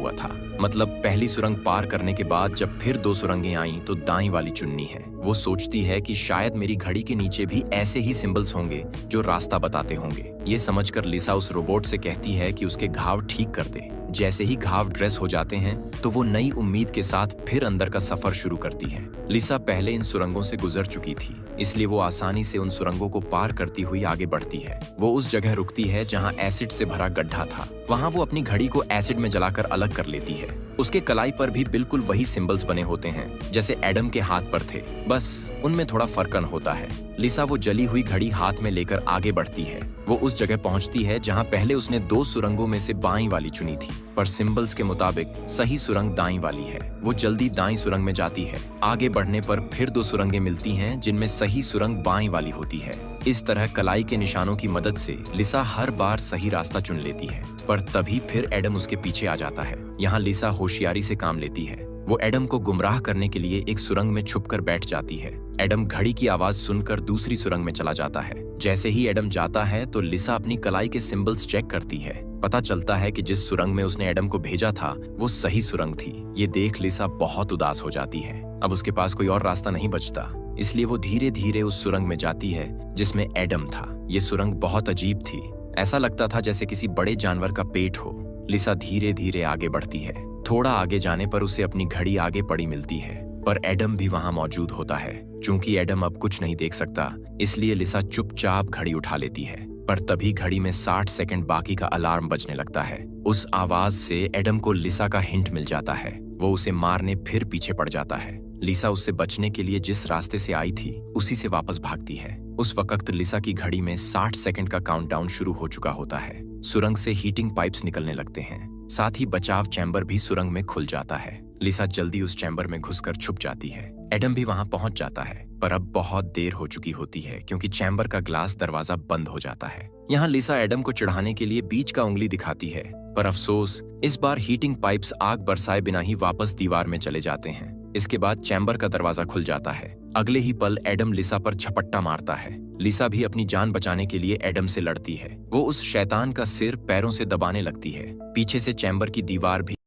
हुआ था। मतलब पहली सुरंग पार करने के बाद जब फिर 2 सुरंगें आईं तो दाईं वाली चुननी है। वो सोचती है कि शायद मेरी घड़ी के नीचे भी ऐसे ही सिंबल्स होंगे जो रास्ता बताते होंगे। ये समझकर लिसा उस रोबोट से कहती है कि उसके घाव ठीक कर दे। जैसे ही घाव ड्रेस हो जाते हैं तो वो नई उम्मीद के साथ फिर अंदर का सफर शुरू करती है। लिसा पहले इन सुरंगों से गुजर चुकी थी, इसलिए वो आसानी से उन सुरंगों को पार करती हुई आगे बढ़ती है। वो उस जगह रुकती है जहां एसिड से भरा गड्ढा था। वहां वो अपनी घड़ी को एसिड में जलाकर अलग कर लेती है। उसके कलाई पर भी बिल्कुल वही सिंबल्स बने होते हैं जैसे एडम के हाथ पर थे, बस उनमें थोड़ा फर्कन होता है। लिसा वो जली हुई घड़ी हाथ में लेकर आगे बढ़ती है। वो उस जगह पहुंचती है जहां पहले उसने 2 सुरंगों में से बाईं वाली चुनी थी, पर सिंबल्स के मुताबिक सही सुरंग दाईं वाली है। वो जल्दी दाईं सुरंग में जाती है। आगे बढ़ने पर फिर 2 सुरंगें मिलती हैं जिनमें सही सुरंग बाईं वाली होती है। इस तरह कलाई के निशानों की मदद से लिसा हर बार सही रास्ता चुन लेती है, पर तभी फिर एडम उसके पीछे आ जाता है। यहाँ लिसा होशियारी से काम लेती है। वो एडम को गुमराह करने के लिए एक सुरंग में छुपकर बैठ जाती है। एडम घड़ी की आवाज सुनकर दूसरी सुरंग में चला जाता है। जैसे ही एडम जाता है तो लिसा अपनी कलाई के सिंबल्स चेक करती है। पता चलता है कि जिस सुरंग में उसने एडम को भेजा था वो सही सुरंग थी। ये देख लिसा बहुत उदास हो जाती है। अब उसके पास कोई और रास्ता नहीं बचता, इसलिए वो धीरे धीरे उस सुरंग में जाती है जिसमें एडम था। ये सुरंग बहुत अजीब थी। ऐसा लगता था जैसे किसी बड़े जानवर का पेट हो। लिसा धीरे धीरे आगे बढ़ती है। थोड़ा आगे जाने पर उसे अपनी घड़ी आगे पड़ी मिलती है, पर एडम भी वहां मौजूद होता है। चूंकि एडम अब कुछ नहीं देख सकता, इसलिए लिसा चुपचाप घड़ी उठा लेती है। पर तभी घड़ी में 60 सेकंड बाकी का अलार्म बजने लगता है। उस आवाज से एडम को लिसा का हिंट मिल जाता है। वो उसे मारने फिर पीछे पड़ जाता है। लिसा उससे बचने के लिए जिस रास्ते से आई थी उसी से वापस भागती है। उस वक्त लिसा की घड़ी में 60 सेकंड का काउंटडाउन शुरू हो चुका होता है। सुरंग से हीटिंग पाइप्स निकलने लगते हैं, साथ ही बचाव चैम्बर भी सुरंग में खुल जाता है। लिसा जल्दी उस चैम्बर में घुसकर छुप जाती है। एडम भी वहां पहुंच जाता है, पर अब बहुत देर हो चुकी होती है क्योंकि चैम्बर का ग्लास दरवाजा बंद हो जाता है। यहाँ लिसा एडम को चिढ़ाने के लिए बीच का उंगली दिखाती है, पर अफसोस इस बार हीटिंग पाइप्स आग बरसाए बिना ही वापस दीवार में चले जाते हैं। इसके बाद चैम्बर का दरवाजा खुल जाता है। अगले ही पल एडम लिसा पर झपट्टा मारता है। लिसा भी अपनी जान बचाने के लिए एडम से लड़ती है। वो उस शैतान का सिर पैरों से दबाने लगती है। पीछे से चैम्बर की दीवार भी